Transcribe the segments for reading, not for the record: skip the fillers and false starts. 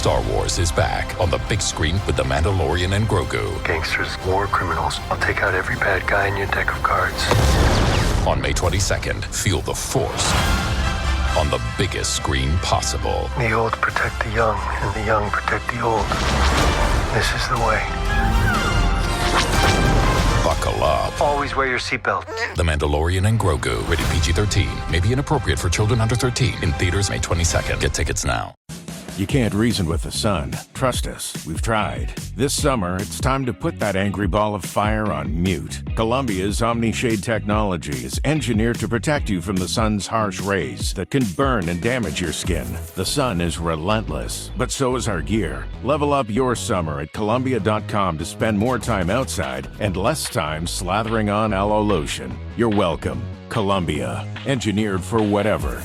Star Wars is back on the big screen with The Mandalorian and Grogu. Gangsters, war criminals. I'll take out every bad guy in your deck of cards. On May 22nd, feel the Force on the biggest screen possible. The old protect the young, and the young protect the old. This is the way. Buckle up. Always wear your seatbelt. The Mandalorian and Grogu. Rated PG-13. May be inappropriate for children under 13. In theaters May 22nd. Get tickets now. You can't reason with the sun. Trust us, we've tried. This summer, it's time to put that angry ball of fire on mute. Columbia's Omni-Shade technology is engineered to protect you from the sun's harsh rays that can burn and damage your skin. The sun is relentless, but so is our gear. Level up your summer at Columbia.com to spend more time outside and less time slathering on aloe lotion. You're welcome. Columbia, engineered for whatever.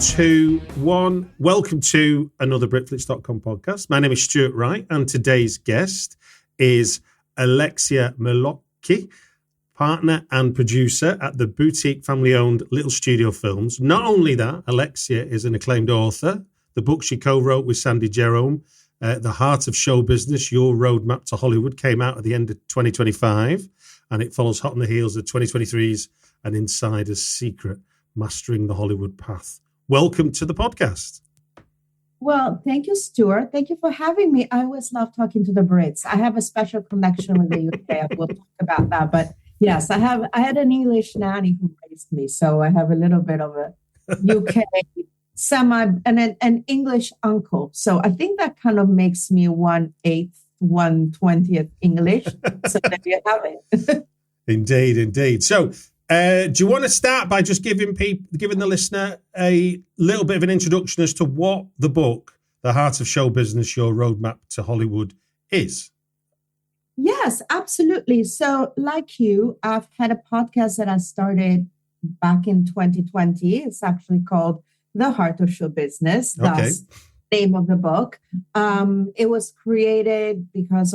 Two, one. Welcome to another Britflix.com podcast. My name is Stuart Wright, and today's guest is Alexia Melocchi, partner and producer at the boutique family-owned Little Studio Films. Not only that, Alexia is an acclaimed author. The book she co-wrote with Sandy Jerome, The Heart of Show Business, Your Roadmap to Hollywood, came out at the end of 2025, and it follows hot on the heels of 2023's An Insider's Secret, Mastering the Hollywood Path. Welcome to the podcast. Well, thank you, Stuart. Thank you for having me. I always love talking to the Brits. I have a special connection with the UK. We'll talk about that. But yes, I had an English nanny who raised me. So I have a little bit of a UK an English uncle. So I think that kind of makes me 1/8, 1/20th English. So there you have it. Indeed. So do you want to start by just giving the listener a little bit of an introduction as to what the book, The Heart of Show Business, Your Roadmap to Hollywood, is? Yes, absolutely. So like you, I've had a podcast that I started back in 2020. It's actually called The Heart of Show Business. That's the name of the book. It was created because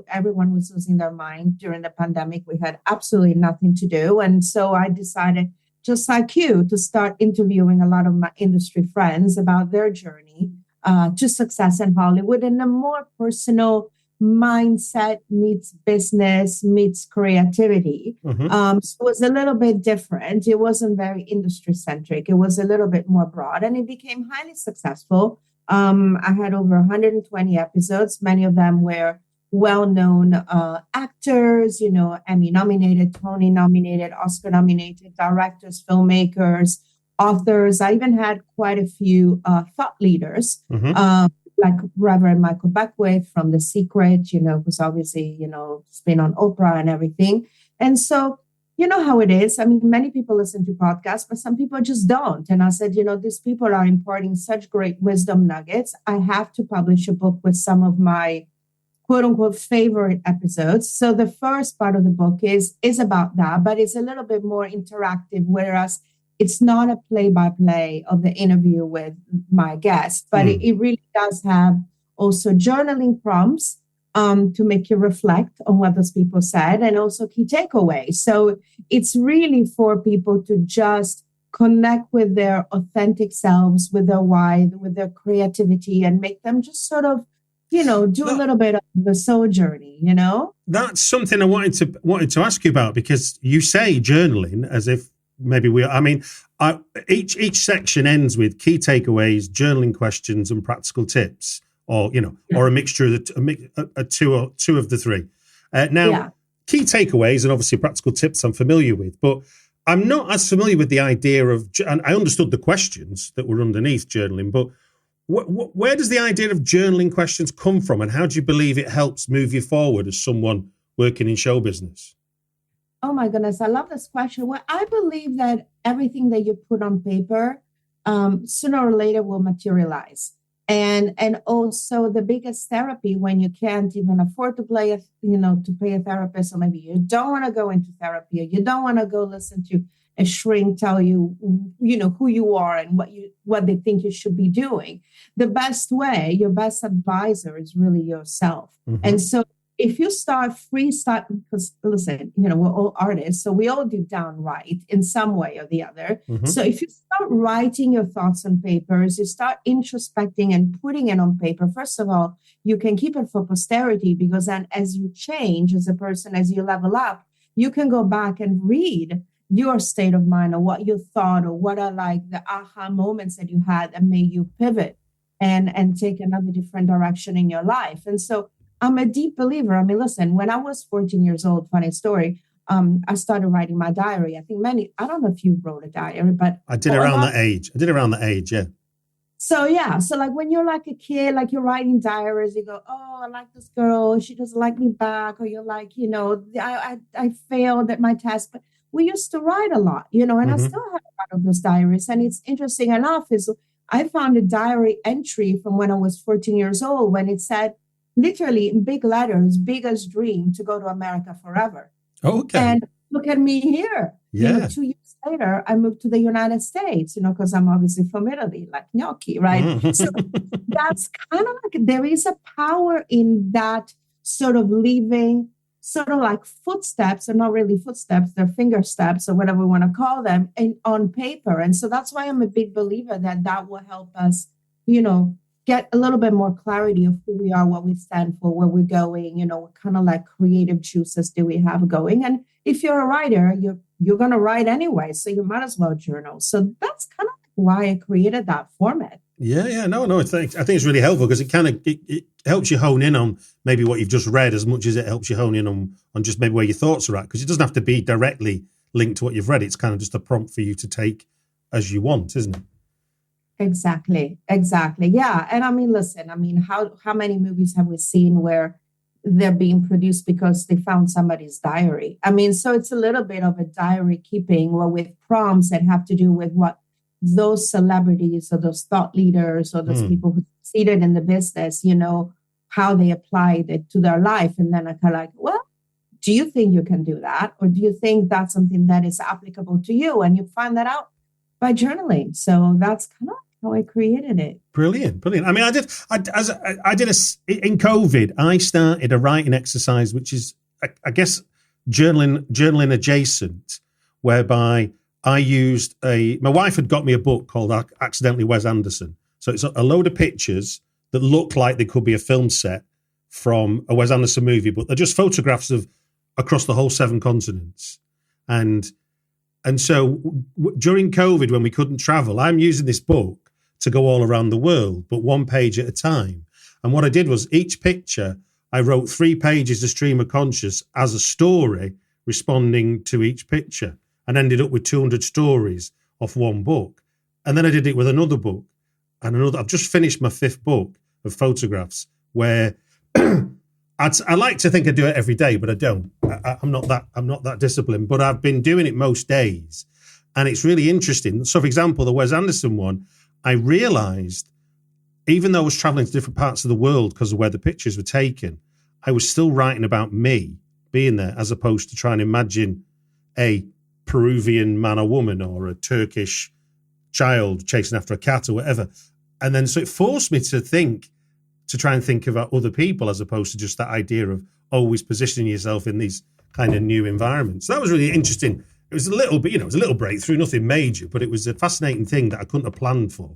everyone was losing their mind during the pandemic. We had absolutely nothing to do. And so I decided, just like you, to start interviewing a lot of my industry friends about their journey to success in Hollywood in a more personal mindset meets business meets creativity. So it was a little bit different. It wasn't very industry centric. It was a little bit more broad, and it became highly successful. I had over 120 episodes. Many of them were well-known actors, Emmy nominated, Tony nominated, Oscar nominated, directors, filmmakers, authors. I even had quite a few thought leaders, like Reverend Michael Beckwith from The Secret, who's obviously, has been on Oprah and everything. And so, you know how it is. I mean, many people listen to podcasts, but some people just don't. And I said, these people are imparting such great wisdom nuggets. I have to publish a book with some of my quote unquote favorite episodes. So the first part of the book is about that, but it's a little bit more interactive, whereas it's not a play-by-play of the interview with my guest, but it really does have also journaling prompts to make you reflect on what those people said, and also key takeaways. So it's really for people to just connect with their authentic selves, with their why, with their creativity, and make them just sort of, do a little bit of the soul journey, That's something I wanted to ask you about, because you say journaling as if maybe each section ends with key takeaways, journaling questions, and practical tips. Or or a mixture of two of the three. Key takeaways and obviously practical tips I'm familiar with, but I'm not as familiar with the idea of. And I understood the questions that were underneath journaling, but where does the idea of journaling questions come from, and how do you believe it helps move you forward as someone working in show business? Oh my goodness, I love this question. Well, I believe that everything that you put on paper, sooner or later will materialize. And also the biggest therapy when you can't even afford to pay a therapist, or maybe you don't want to go into therapy, or you don't want to go listen to a shrink tell you, who you are and what they think you should be doing. The best way, your best advisor is really yourself. Mm-hmm. And so if you start freestyle, because listen, we're all artists, so we all deep down write in some way or the other. Mm-hmm. So if you start writing your thoughts on papers, you start introspecting and putting it on paper, first of all, you can keep it for posterity, because then as you change as a person, as you level up, you can go back and read your state of mind or what you thought or what are like the aha moments that you had that made you pivot and take another different direction in your life. And so I'm a deep believer. I mean, listen, when I was 14 years old, funny story, I started writing my diary. I think I don't know if you wrote a diary, but I did around that age. Yeah. So like when you're like a kid, like you're writing diaries, you go, oh, I like this girl, she doesn't like me back. Or you're like, I failed at my test. But we used to write a lot, and mm-hmm. I still have a lot of those diaries. And it's interesting enough is I found a diary entry from when I was 14 years old when it said, literally in big letters, biggest dream to go to America forever. Okay. And look at me here. Yeah. 2 years later, I moved to the United States, because I'm obviously from Italy, like gnocchi, right? Mm. So that's kind of like there is a power in that sort of leaving sort of like footsteps, or not really footsteps, they're finger steps or whatever we want to call them, on paper. And so that's why I'm a big believer that will help us, get a little bit more clarity of who we are, what we stand for, where we're going, what kind of like creative juices do we have going. And if you're a writer, you're going to write anyway, so you might as well journal. So that's kind of why I created that format. Yeah. No, I think it's really helpful because it helps you hone in on maybe what you've just read as much as it helps you hone in on just maybe where your thoughts are at, because it doesn't have to be directly linked to what you've read. It's kind of just a prompt for you to take as you want, isn't it? Exactly. Yeah. And I mean, listen, how many movies have we seen where they're being produced because they found somebody's diary? I mean, so it's a little bit of a diary keeping, or with prompts that have to do with what those celebrities or those thought leaders or those people who succeeded in the business, how they applied it to their life. And then I kind of like, well, do you think you can do that? Or do you think that's something that is applicable to you? And you find that out by journaling. So that's kind of how I created it. Brilliant. I mean, I did in COVID, I started a writing exercise, which is, I guess, journaling adjacent, whereby I used my wife had got me a book called Accidentally Wes Anderson. So it's a load of pictures that look like they could be a film set from a Wes Anderson movie, but they're just photographs of across the whole 7 continents. And so during COVID, when we couldn't travel, I'm using this book to go all around the world, but 1 page at a time. And what I did was each picture, I wrote 3 pages of stream of conscious as a story responding to each picture, and ended up with 200 stories off one book. And then I did it with another book and another. I've just finished my 5th book of photographs where I like to think I do it every day, but I don't. I'm not that disciplined, but I've been doing it most days. And it's really interesting. So for example, the Wes Anderson one, I realized, even though I was traveling to different parts of the world because of where the pictures were taken, I was still writing about me being there, as opposed to trying to imagine a Peruvian man or woman or a Turkish child chasing after a cat or whatever. And then so it forced me to try and think about other people, as opposed to just that idea of always positioning yourself in these kind of new environments. So that was really interesting. It was a little bit, it was a little breakthrough, nothing major, but it was a fascinating thing that I couldn't have planned for.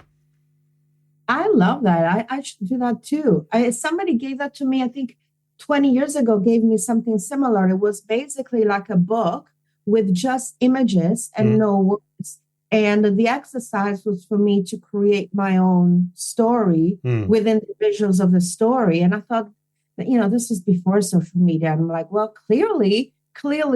I love that. I should do that too. Somebody gave that to me, I think 20 years ago, gave me something similar. It was basically like a book with just images and no words. And the exercise was for me to create my own story within the visuals of the story. And I thought, this was before social media. And I'm like, well, clearly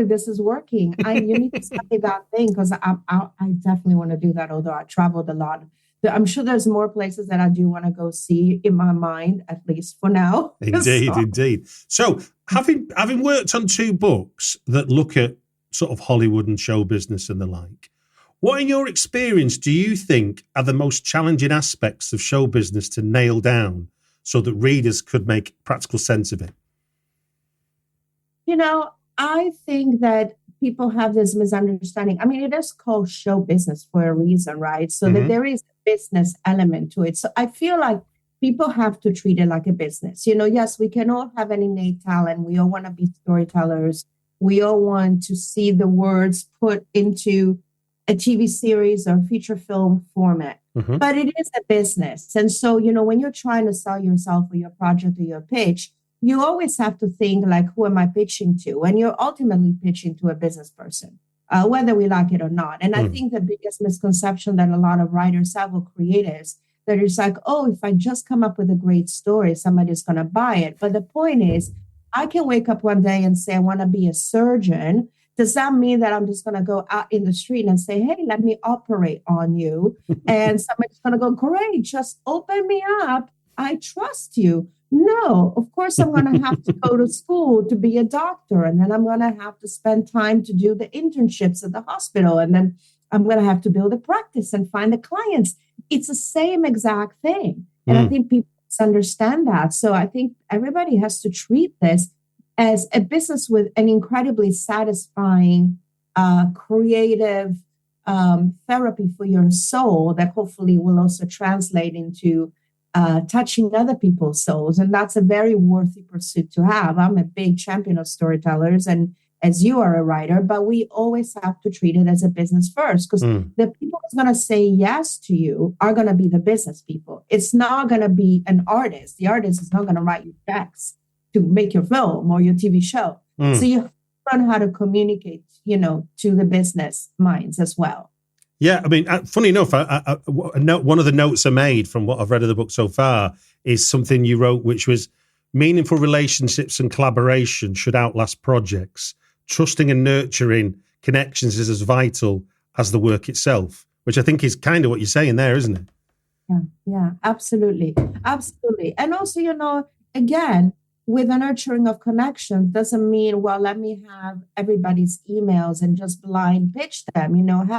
this is working. You need to study that thing, because I definitely want to do that, although I traveled a lot. I'm sure there's more places that I do want to go see in my mind, at least for now. Indeed. So having worked on 2 books that look at sort of Hollywood and show business and the like, what in your experience do you think are the most challenging aspects of show business to nail down so that readers could make practical sense of it? I think that people have this misunderstanding. I mean, it is called show business for a reason, right? So that there is a business element to it. So I feel like people have to treat it like a business. Yes, we can all have an innate talent. We all want to be storytellers. We all want to see the words put into a TV series or feature film format. But it is a business. And so, when you're trying to sell yourself or your project or your pitch, you always have to think like, who am I pitching to? And you're ultimately pitching to a business person, whether we like it or not. And I think the biggest misconception that a lot of writers have or creatives, that it's like, oh, if I just come up with a great story, somebody's going to buy it. But the point is, I can wake up one day and say, I want to be a surgeon. Does that mean that I'm just going to go out in the street and say, hey, let me operate on you? And somebody's going to go, great, just open me up. I trust you. No, of course, I'm going to have to go to school to be a doctor. And then I'm going to have to spend time to do the internships at the hospital. And then I'm going to have to build a practice and find the clients. It's the same exact thing. And I think people understand that. So I think everybody has to treat this as a business with an incredibly satisfying, creative therapy for your soul that hopefully will also translate into touching other people's souls. And that's a very worthy pursuit to have. I'm a big champion of storytellers, and as you are a writer, but we always have to treat it as a business first, because the people who's going to say yes to you are going to be the business people. It's not going to be an artist. The artist is not going to write you checks to make your film or your TV show. So you have to learn how to communicate, to the business minds as well. Yeah, I mean, funny enough, one of the notes I made from what I've read of the book so far is something you wrote, which was meaningful relationships and collaboration should outlast projects. Trusting and nurturing connections is as vital as the work itself, which I think is kind of what you're saying there, isn't it? Yeah, absolutely. Absolutely. And also, again, with the nurturing of connections doesn't mean, well, let me have everybody's emails and just blind pitch them,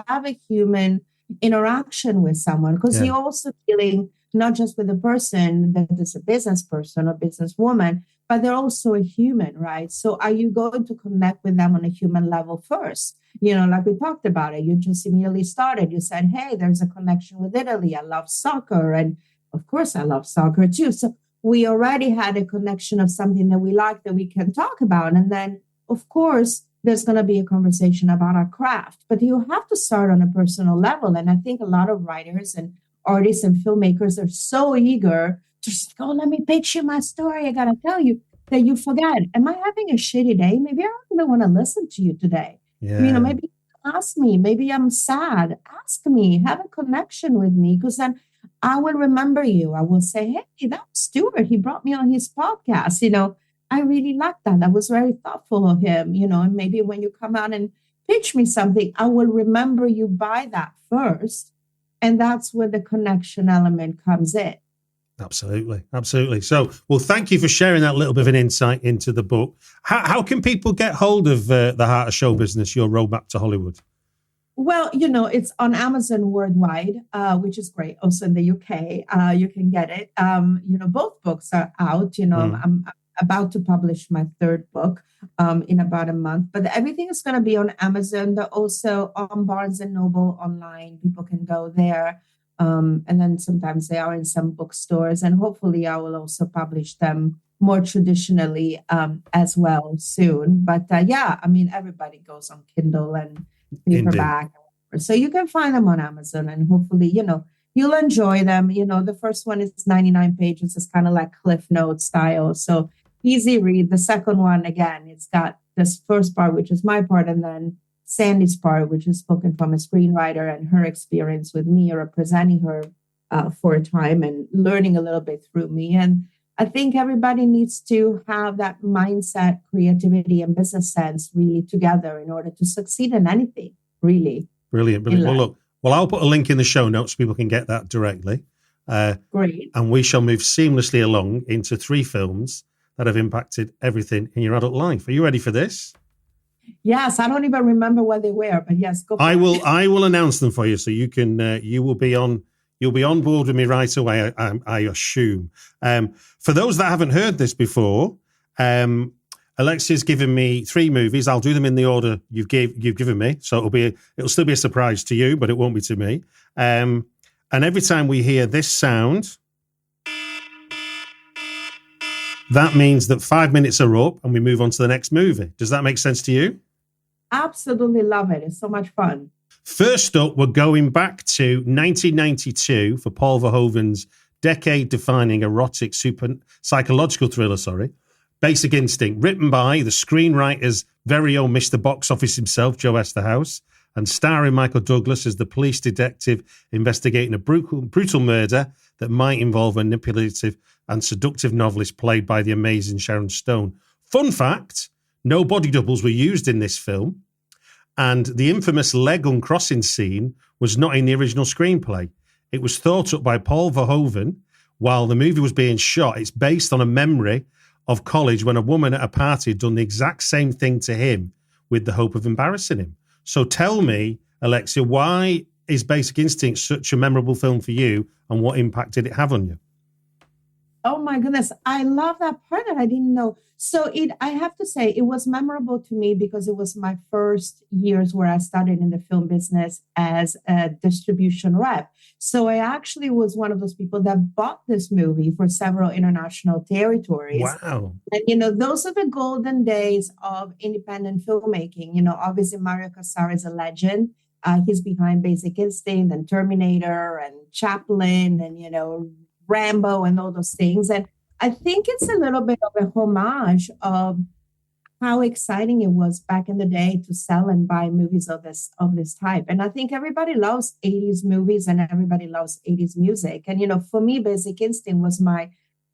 have a human interaction with someone, because you're also dealing not just with a person that is a business person or businesswoman, but they're also a human, right? So are you going to connect with them on a human level first? Like we talked about it, you just immediately started. You said, hey, there's a connection with Italy. I love soccer. And of course, I love soccer too. So we already had a connection of something that we like that we can talk about. And then, of course, there's going to be a conversation about our craft. But you have to start on a personal level. And I think a lot of writers and artists and filmmakers are so eager to just go, let me pitch you my story. I got to tell you, that you forget, am I having a shitty day? Maybe I don't even want to listen to you today. Yeah. Maybe ask me. Maybe I'm sad. Ask me. Have a connection with me, because then I will remember you. I will say, hey, that was Stuart. He brought me on his podcast. I really liked that. That was very thoughtful of him, and maybe when you come out and pitch me something, I will remember you by that first. And that's where the connection element comes in. Absolutely. Absolutely. So, well, thank you for sharing that little bit of an insight into the book. How can people get hold of The Heart of Show Business, your roadmap to Hollywood? Well, it's on Amazon worldwide, which is great. Also in the UK, you can get it. Both books are out. I'm about to publish my third book in about a month. But everything is going to be on Amazon. They're also on Barnes & Noble online. People can go there. And then sometimes they are in some bookstores. And hopefully I will also publish them more traditionally as well soon. But everybody goes on Kindle and paperback. So you can find them on Amazon, and hopefully, you'll enjoy them. The first one is 99 pages. It's kind of like Cliff Notes style. So easy read. The second one, again, it's got this first part, which is my part, and then Sandy's part, which is spoken from a screenwriter and her experience with me representing her for a time and learning a little bit through me. And I think everybody needs to have that mindset, creativity, and business sense really together in order to succeed in anything, really. Brilliant. Well, I'll put a link in the show notes so people can get that directly. Great. And we shall move seamlessly along into 3 films that have impacted everything in your adult life. Are you ready for this? Yes, I don't even remember what they were, but yes, go. I will announce them for you, so you can. You'll be on board with me right away. I assume. For those that haven't heard this before, Alexia's given me 3 movies. I'll do them in the order you've given me. So it'll still be a surprise to you, but it won't be to me. And every time we hear this sound, that means that 5 minutes are up and we move on to the next movie. Does that make sense to you? Absolutely love it. It's so much fun. First up, we're going back to 1992 for Paul Verhoeven's decade-defining erotic psychological thriller, Basic Instinct, written by the screenwriter's very own Mr. Box Office himself, Joe Esterhaus, and starring Michael Douglas as the police detective investigating a brutal murder that might involve a manipulative and seductive novelist played by the amazing Sharon Stone. Fun fact, no body doubles were used in this film, and the infamous leg uncrossing scene was not in the original screenplay. It was thought up by Paul Verhoeven while the movie was being shot. It's based on a memory of college when a woman at a party had done the exact same thing to him with the hope of embarrassing him. So tell me, Alexia, why is Basic Instinct such a memorable film for you, and what impact did it have on you? Oh my goodness, I love that part that I didn't know. So I have to say, it was memorable to me because it was my first years where I started in the film business as a distribution rep. So I actually was one of those people that bought this movie for several international territories. Wow. And, those are the golden days of independent filmmaking. Obviously Mario Casar is a legend. He's behind Basic Instinct and Terminator and Chaplin and, Rambo and all those things. And I think it's a little bit of a homage of how exciting it was back in the day to sell and buy movies of this type. And I think everybody loves 80s movies and everybody loves 80s music. And, for me, Basic Instinct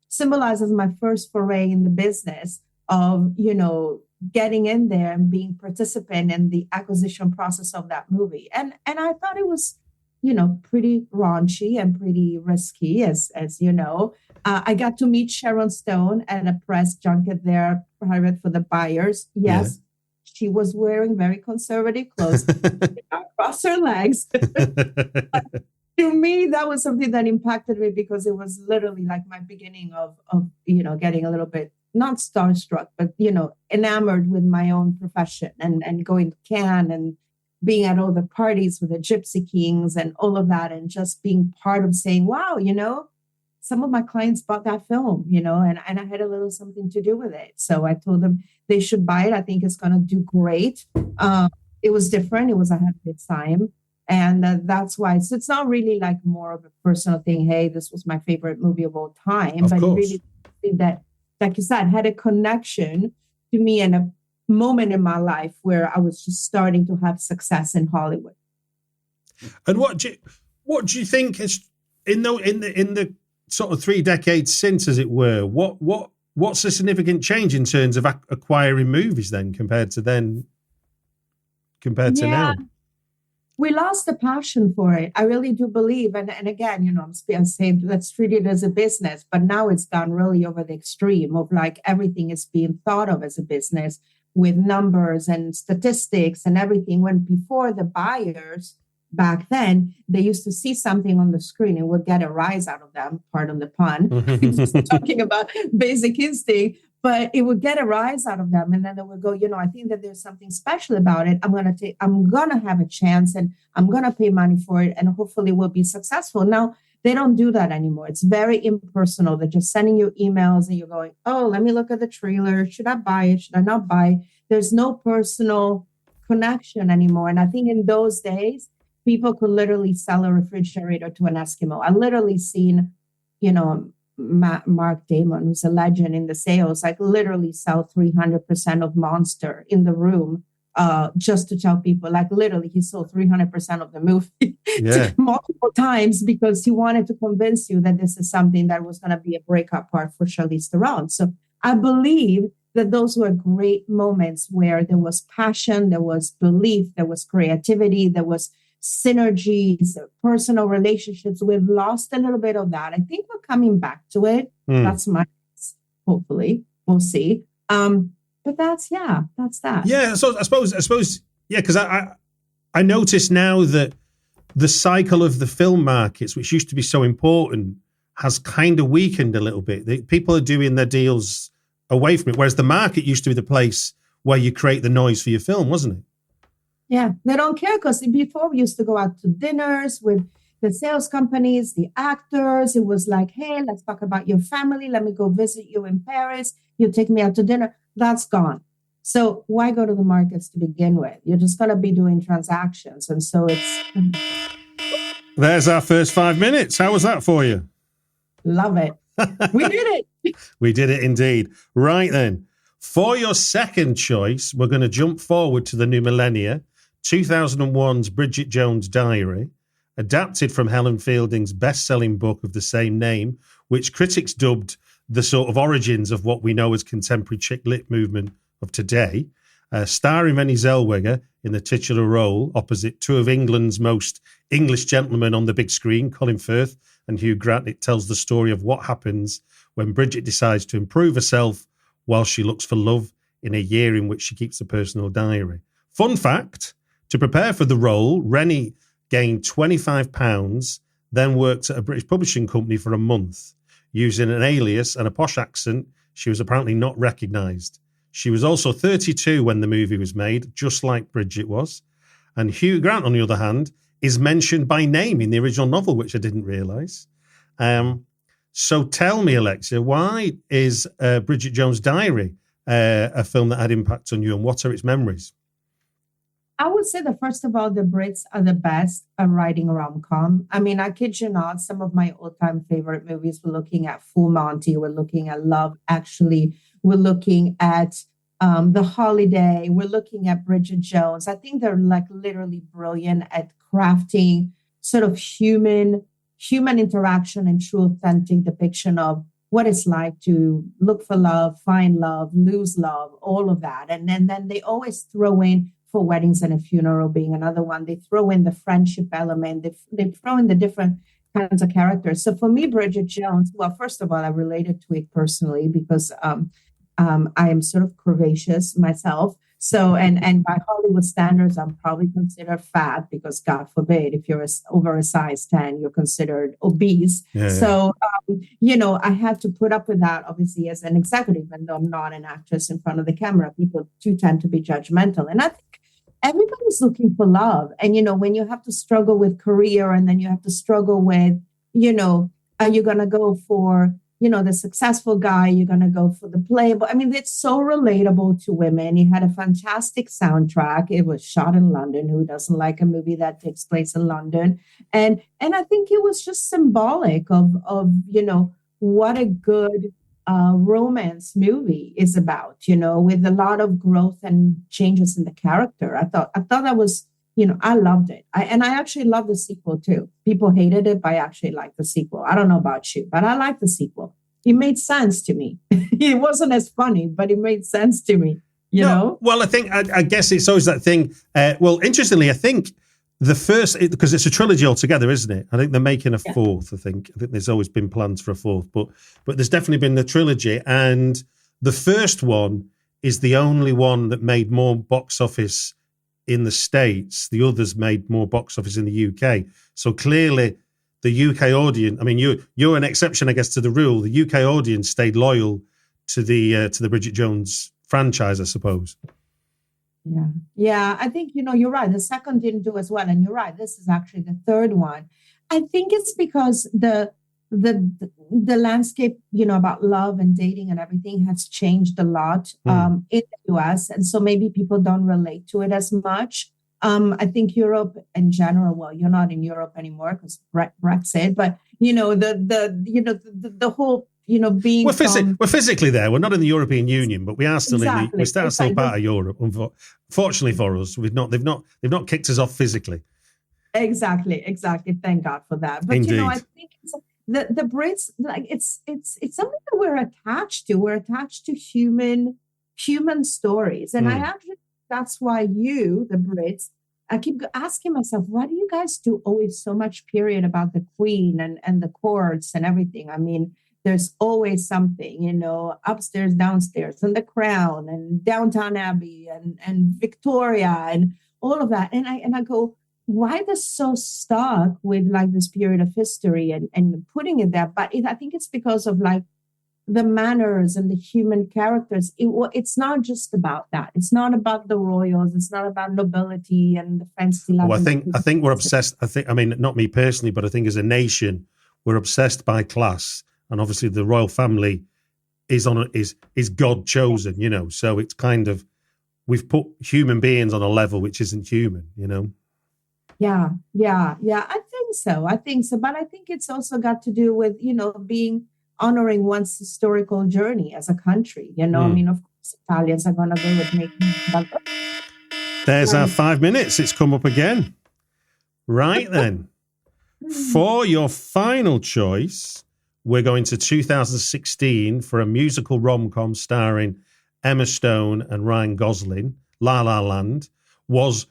symbolizes my first foray in the business of, getting in there and being participant in the acquisition process of that movie. And I thought it was, pretty raunchy and pretty risky, as you know. I got to meet Sharon Stone at a press junket there, private for the buyers. Yes, she was wearing very conservative clothes, across her legs. To me, that was something that impacted me because it was literally like my beginning of getting a little bit, not starstruck, but, enamored with my own profession and going to Cannes and being at all the parties with the Gypsy Kings and all of that, and just being part of saying, wow, some of my clients bought that film, and I had a little something to do with it. So I told them they should buy it. I think it's going to do great. It was different. It was ahead of its time. And that's why. So it's not really like more of a personal thing. Hey, this was my favorite movie of all time. But it really that, like you said, had a connection to me and a moment in my life where I was just starting to have success in Hollywood. And what do you think is in the sort of 3 decades since, as it were? What's the significant change in terms of acquiring movies then compared to now? We lost the passion for it. I really do believe. And again, I'm saying let's treat it as a business, but now it's gone really over the extreme of like everything is being thought of as a business with numbers and statistics and everything. When before the buyers back then, they used to see something on the screen and would get a rise out of them, pardon the pun, talking about Basic Instinct, but it would get a rise out of them. And then they would go, I think that there's something special about it. I'm going to have a chance and I'm going to pay money for it and hopefully we'll be successful. Now, they don't do that anymore. It's very impersonal. They're just sending you emails and you're going, oh, let me look at the trailer. Should I buy it? Should I not buy it? There's no personal connection anymore. And I think in those days, people could literally sell a refrigerator to an Eskimo. I literally seen, Mark Damon, who's a legend in the sales, like literally sell 300% of Monster in the room just to tell people, like literally he sold 300% of the movie multiple times because he wanted to convince you that this is something that was going to be a breakout part for Charlize Theron. So I believe that those were great moments where there was passion, there was belief, there was creativity, there was synergies, personal relationships. We've lost a little bit of that. I think we're coming back to it. That's my guess. Hopefully. We'll see. But that's that. Yeah, so I suppose, because I notice now that the cycle of the film markets, which used to be so important, has kind of weakened a little bit. People are doing their deals away from it. Whereas the market used to be the place where you create the noise for your film, wasn't it? Yeah, they don't care because before we used to go out to dinners with the sales companies, the actors. It was like, hey, let's talk about your family. Let me go visit you in Paris. You take me out to dinner. That's gone. So why go to the markets to begin with? You're just going to be doing transactions. And so it's... There's our first 5 minutes. How was that for you? Love it. We did it. We did it indeed. Right then. For your second choice, we're going to jump forward to the new millennia. 2001's Bridget Jones Diary, adapted from Helen Fielding's best-selling book of the same name, which critics dubbed the sort of origins of what we know as contemporary chick lit movement of today, starring Renée Zellweger in the titular role opposite two of England's most English gentlemen on the big screen, Colin Firth and Hugh Grant. It tells the story of what happens when Bridget decides to improve herself while she looks for love in a year in which she keeps a personal diary. Fun fact, to prepare for the role, Renée gained £25, then worked at a British publishing company for a month. Using an alias and a posh accent, she was apparently not recognised. She was also 32 when the movie was made, just like Bridget was. And Hugh Grant, on the other hand, is mentioned by name in the original novel, which I didn't realise. So tell me, Alexia, why is Bridget Jones' Diary a film that had impact on you, and what are its memories? I would say that, first of all, the Brits are the best at writing a rom-com. I mean, I kid you not, some of my all-time favorite movies, we're looking at Full Monty, we're looking at Love Actually, we're looking at The Holiday, we're looking at Bridget Jones. I think they're like literally brilliant at crafting sort of human interaction and true authentic depiction of what it's like to look for love, find love, lose love, all of that. And then they always throw in, for Weddings and a Funeral being another one, they throw in the friendship element, they throw in the different kinds of characters. So for me, Bridget Jones, well, first of all, I related to it personally because I am sort of curvaceous myself. So, and by Hollywood standards, I'm probably considered fat because, God forbid, if you're over a size 10, you're considered obese. Yeah, so, I had to put up with that, obviously, as an executive, even though I'm not an actress in front of the camera. People do tend to be judgmental. And I think everybody's looking for love. And, when you have to struggle with career and then you have to struggle with, are you going to go for, the successful guy, you're going to go for the playboy. I mean, it's so relatable to women. He had a fantastic soundtrack. It was shot in London. Who doesn't like a movie that takes place in London? And I think it was just symbolic of what a good romance movie is about, with a lot of growth and changes in the character. I thought that was, I loved it. I actually love the sequel too. People hated it, but I actually liked the sequel. I don't know about you, but I like the sequel. It made sense to me. It wasn't as funny, but it made sense to me, you know? Well, I guess it's always that thing. Interestingly, I think the first, because it's a trilogy altogether, isn't it? I think they're making a fourth, I think there's always been plans for a fourth, but there's definitely been the trilogy. And the first one is the only one that made more box office in the States. The others made more box office in the UK. So clearly the UK audience, I mean, you're an exception, I guess, to the rule. The UK audience stayed loyal to the Bridget Jones franchise, I suppose. Yeah. I think, you're right. The second didn't do as well. And you're right. This is actually the third one. I think it's because the landscape, about love and dating and everything has changed a lot in the US. And so maybe people don't relate to it as much. I think Europe in general, well, you're not in Europe anymore because Brexit, but, the whole, being we're physically there. We're not in the European Union, but we are still still part of Europe. Unfortunately for us, they've not kicked us off physically. Exactly. Thank God for that. But Indeed. I think it's the Brits, like it's something that we're attached to. We're attached to human stories, and I actually that's why the Brits. I keep asking myself, why do you guys do always so much period about the Queen and the courts and everything? I mean, there's always something, upstairs, downstairs, and The Crown and Downton Abbey and Victoria and all of that. And I go, why they're so stuck with like this period of history and putting it there? But I think it's because of like the manners and the human characters. It's not just about that. It's not about the royals. It's not about nobility and the fancy. Oh, I think we're obsessed. I mean, not me personally, but I think as a nation, we're obsessed by class, and obviously the royal family is God chosen. You know, so it's kind of we've put human beings on a level which isn't human. You know. Yeah. I think so. But I think it's also got to do with honoring one's historical journey as a country. I mean, of course, Italians are going to go with making. There's our 5 minutes. It's come up again. Right then. For your final choice, we're going to 2016 for a musical rom-com starring Emma Stone and Ryan Gosling. La La Land was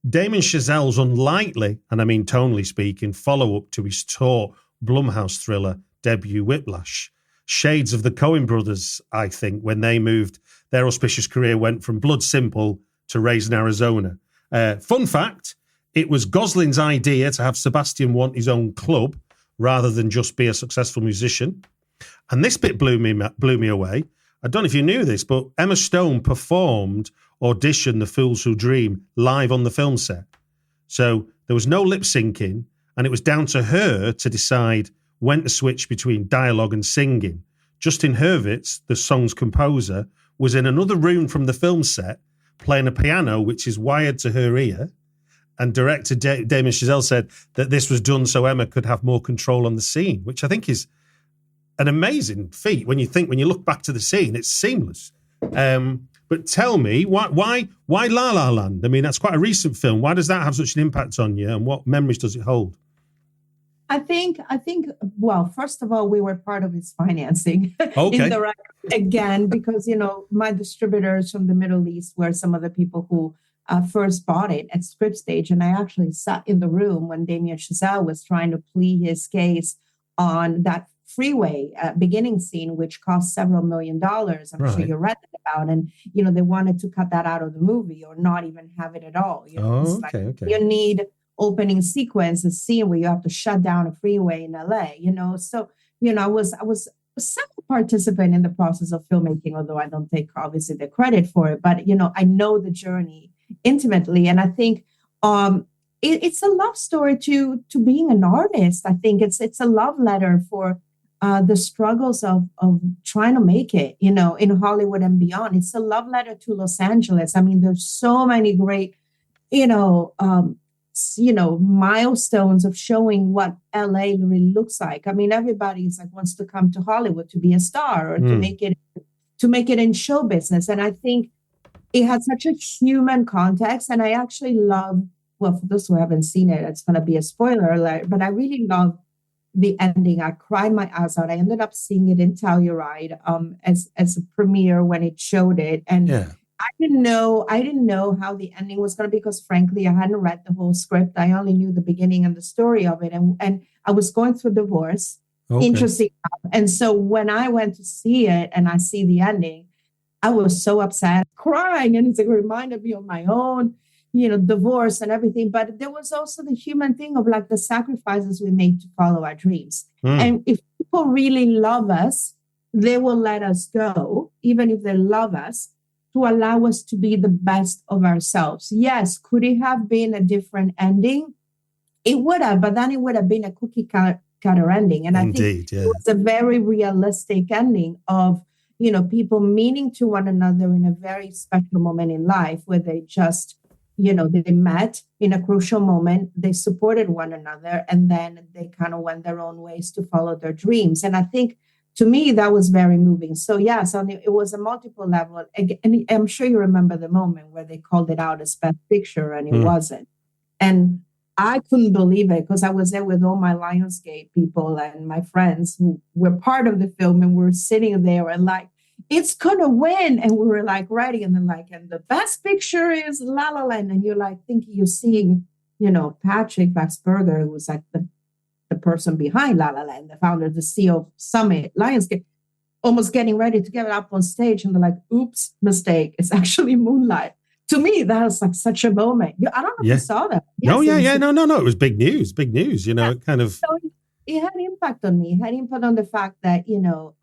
Damien Chazelle's unlikely, and I mean tonally speaking, follow-up to his taut Blumhouse thriller debut Whiplash. Shades of the Coen brothers, I think, when they moved, their auspicious career went from Blood Simple to Raising Arizona. Fun fact, it was Gosling's idea to have Sebastian want his own club rather than just be a successful musician. And this bit blew me away. I don't know if you knew this, but Emma Stone auditioned The Fools Who Dream live on the film set. So there was no lip syncing, and it was down to her to decide when to switch between dialogue and singing. Justin Hurwitz, the song's composer, was in another room from the film set playing a piano which is wired to her ear, and director Damien Chazelle said that this was done so Emma could have more control on the scene, which I think is an amazing feat. When you look back to the scene, it's seamless. But tell me, why La La Land? I mean, that's quite a recent film. Why does that have such an impact on you, and what memories does it hold? I think, well, first of all, we were part of his financing. Okay. Again, because, my distributors from the Middle East were some of the people who first bought it at script stage. And I actually sat in the room when Damien Chazelle was trying to plead his case on that freeway beginning scene, which cost several $1 million. I'm sure you read that about. And, they wanted to cut that out of the movie or not even have it at all. Okay. You need opening sequence, a scene where you have to shut down a freeway in LA, So, I was some participant in the process of filmmaking, although I don't take obviously the credit for it. But, I know the journey intimately. And I think it's a love story to being an artist. I think it's a love letter for the struggles of trying to make it, in Hollywood and beyond. It's a love letter to Los Angeles. I mean, there's so many great, milestones of showing what LA really looks like. I mean, everybody's wants to come to Hollywood to be a star or to make it in show business. And I think it had such a human context. And I actually love, well, for those who haven't seen it, it's going to be a spoiler alert, but I really love the ending. I cried my eyes out. I ended up seeing it in Telluride as a premiere when it showed it. And I didn't know how the ending was going to be because, frankly, I hadn't read the whole script. I only knew the beginning and the story of it. And I was going through divorce, interesting. And so when I went to see it and I see the ending, I was so upset, crying. And it reminded me of my own, divorce and everything. But there was also the human thing of the sacrifices we make to follow our dreams. And if people really love us, they will let us go, even if they love us, to allow us to be the best of ourselves. Yes, could it have been a different ending? It would have, but then it would have been a cookie cutter ending. And I think it was a very realistic ending of, people meaning to one another in a very special moment in life where they just, they met in a crucial moment, they supported one another, and then they kind of went their own ways to follow their dreams. And I think, to me, that was very moving. So, it was a multiple level. And I'm sure you remember the moment where they called it out as Best Picture and it wasn't. And I couldn't believe it because I was there with all my Lionsgate people and my friends who were part of the film, and we're sitting there and it's going to win. And we were ready. And then and the Best Picture is La La Land. And you're thinking you're seeing, Patrick Baxberger, who was the person behind La La Land, the founder, the CEO of Summit Lionsgate, almost getting ready to get up on stage. And they're oops, mistake. It's actually Moonlight. To me, that was such a moment. I don't know if you saw that. Yes, No. It was big news. It kind of. So it had impact on me. It had impact on the fact that,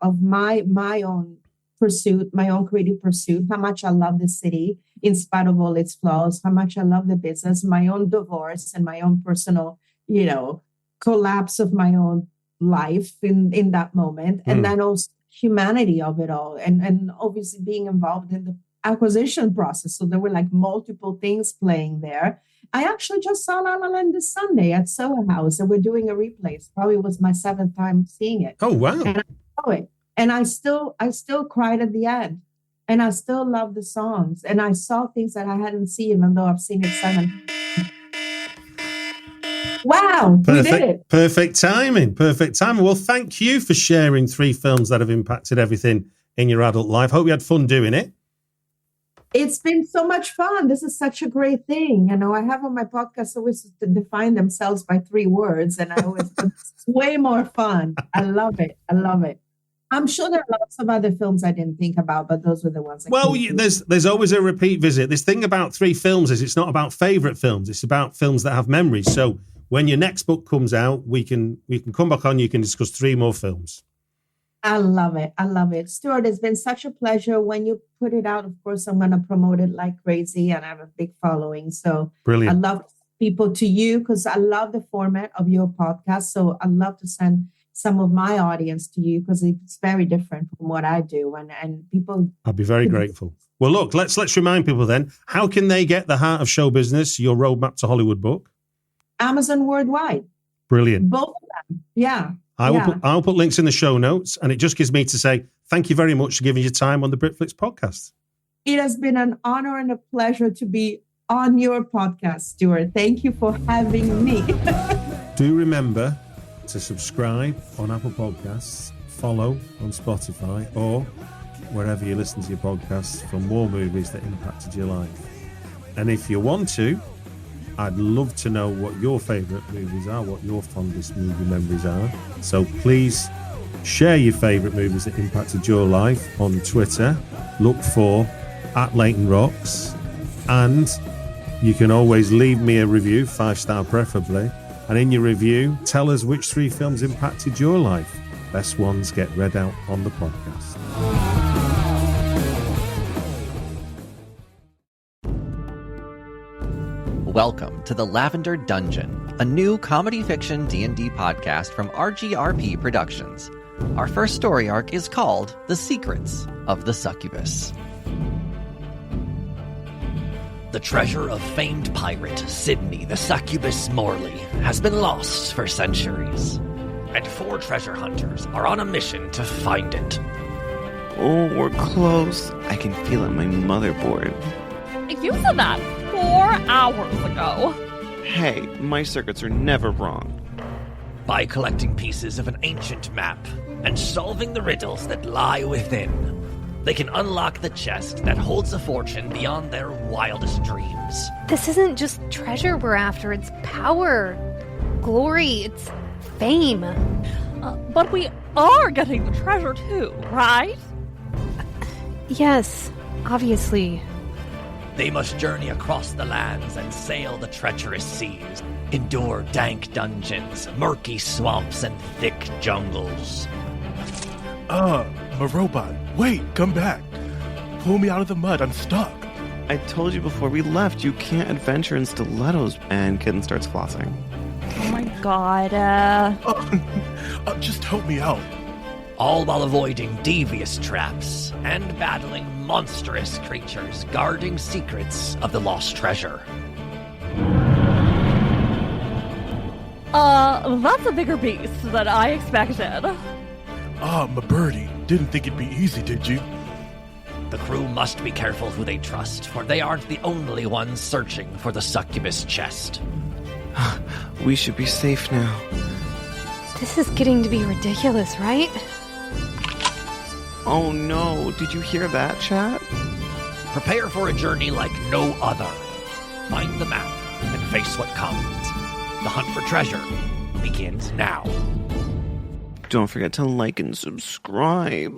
of my own pursuit, my own creative pursuit, how much I love the city in spite of all its flaws, how much I love the business, my own divorce and my own personal, collapse of my own life in that moment. And then also humanity of it all. And obviously being involved in the acquisition process. So there were like multiple things playing there. I actually just saw La La Land this Sunday at Soho House, and we're doing a replay. It probably was my 7th time seeing it. Oh, wow. And I saw it. And I still cried at the end. And I still love the songs. And I saw things that I hadn't seen, even though I've seen it 7. Wow, we did it. Perfect timing. Well, thank you for sharing 3 films that have impacted everything in your adult life. Hope you had fun doing it. It's been so much fun. This is such a great thing. I have on my podcast always to define themselves by 3 words, and it's way more fun. I love it. I'm sure there are lots of other films I didn't think about, but those were the ones. There's always a repeat visit. This thing about 3 films is it's not about favorite films. It's about films that have memories. So when your next book comes out, we can come back on. You can discuss 3 more films. I love it. Stuart, it's been such a pleasure. When you put it out, of course, I'm going to promote it like crazy, and I have a big following. So brilliant. I love people to you because I love the format of your podcast. So I'd love to send some of my audience to you because it's very different from what I do. And people... I'll be very grateful. Well, look, let's remind people then, how can they get The Heart of Show Business, your roadmap to Hollywood book? Amazon worldwide. Brilliant. Both of them. Yeah. I'll put links in the show notes, and it just gives me to say thank you very much for giving your time on the Britflix podcast. It has been an honor and a pleasure to be on your podcast, Stuart. Thank you for having me. Do remember to subscribe on Apple Podcasts, follow on Spotify, or wherever you listen to your podcasts for more movies that impacted your life. And if you want to, I'd love to know what your favourite movies are, what your fondest movie memories are. So please share your favourite movies that impacted your life on Twitter. Look for @LaytonRocks. And you can always leave me a review, 5-star preferably. And in your review, tell us which 3 films impacted your life. Best ones get read out on the podcast. Welcome to The Lavender Dungeon, a new comedy fiction D&D podcast from RGRP Productions. Our first story arc is called The Secrets of the Succubus. The treasure of famed pirate Sidney the Succubus Morley has been lost for centuries, and 4 treasure hunters are on a mission to find it. Oh, we're close. I can feel it in my motherboard. You said that 4 hours ago. Hey, my circuits are never wrong. By collecting pieces of an ancient map and solving the riddles that lie within, they can unlock the chest that holds a fortune beyond their wildest dreams. This isn't just treasure we're after, it's power, glory, it's fame. But we are getting the treasure too, right? Yes, obviously. They must journey across the lands and sail the treacherous seas, endure dank dungeons, murky swamps, and thick jungles. My robot. Wait, come back. Pull me out of the mud, I'm stuck. I told you before we left, you can't adventure in stilettos. And Kitten starts flossing. Oh my god, Just help me out. All while avoiding devious traps and battling monstrous creatures guarding secrets of the lost treasure. That's a bigger beast than I expected. My birdie. Didn't think it'd be easy, did you? The crew must be careful who they trust, for they aren't the only ones searching for the succubus chest. We should be safe now. This is getting to be ridiculous, right? Oh no, did you hear that, chat? Prepare for a journey like no other. Find the map and face what comes. The hunt for treasure begins now. Don't forget to like and subscribe.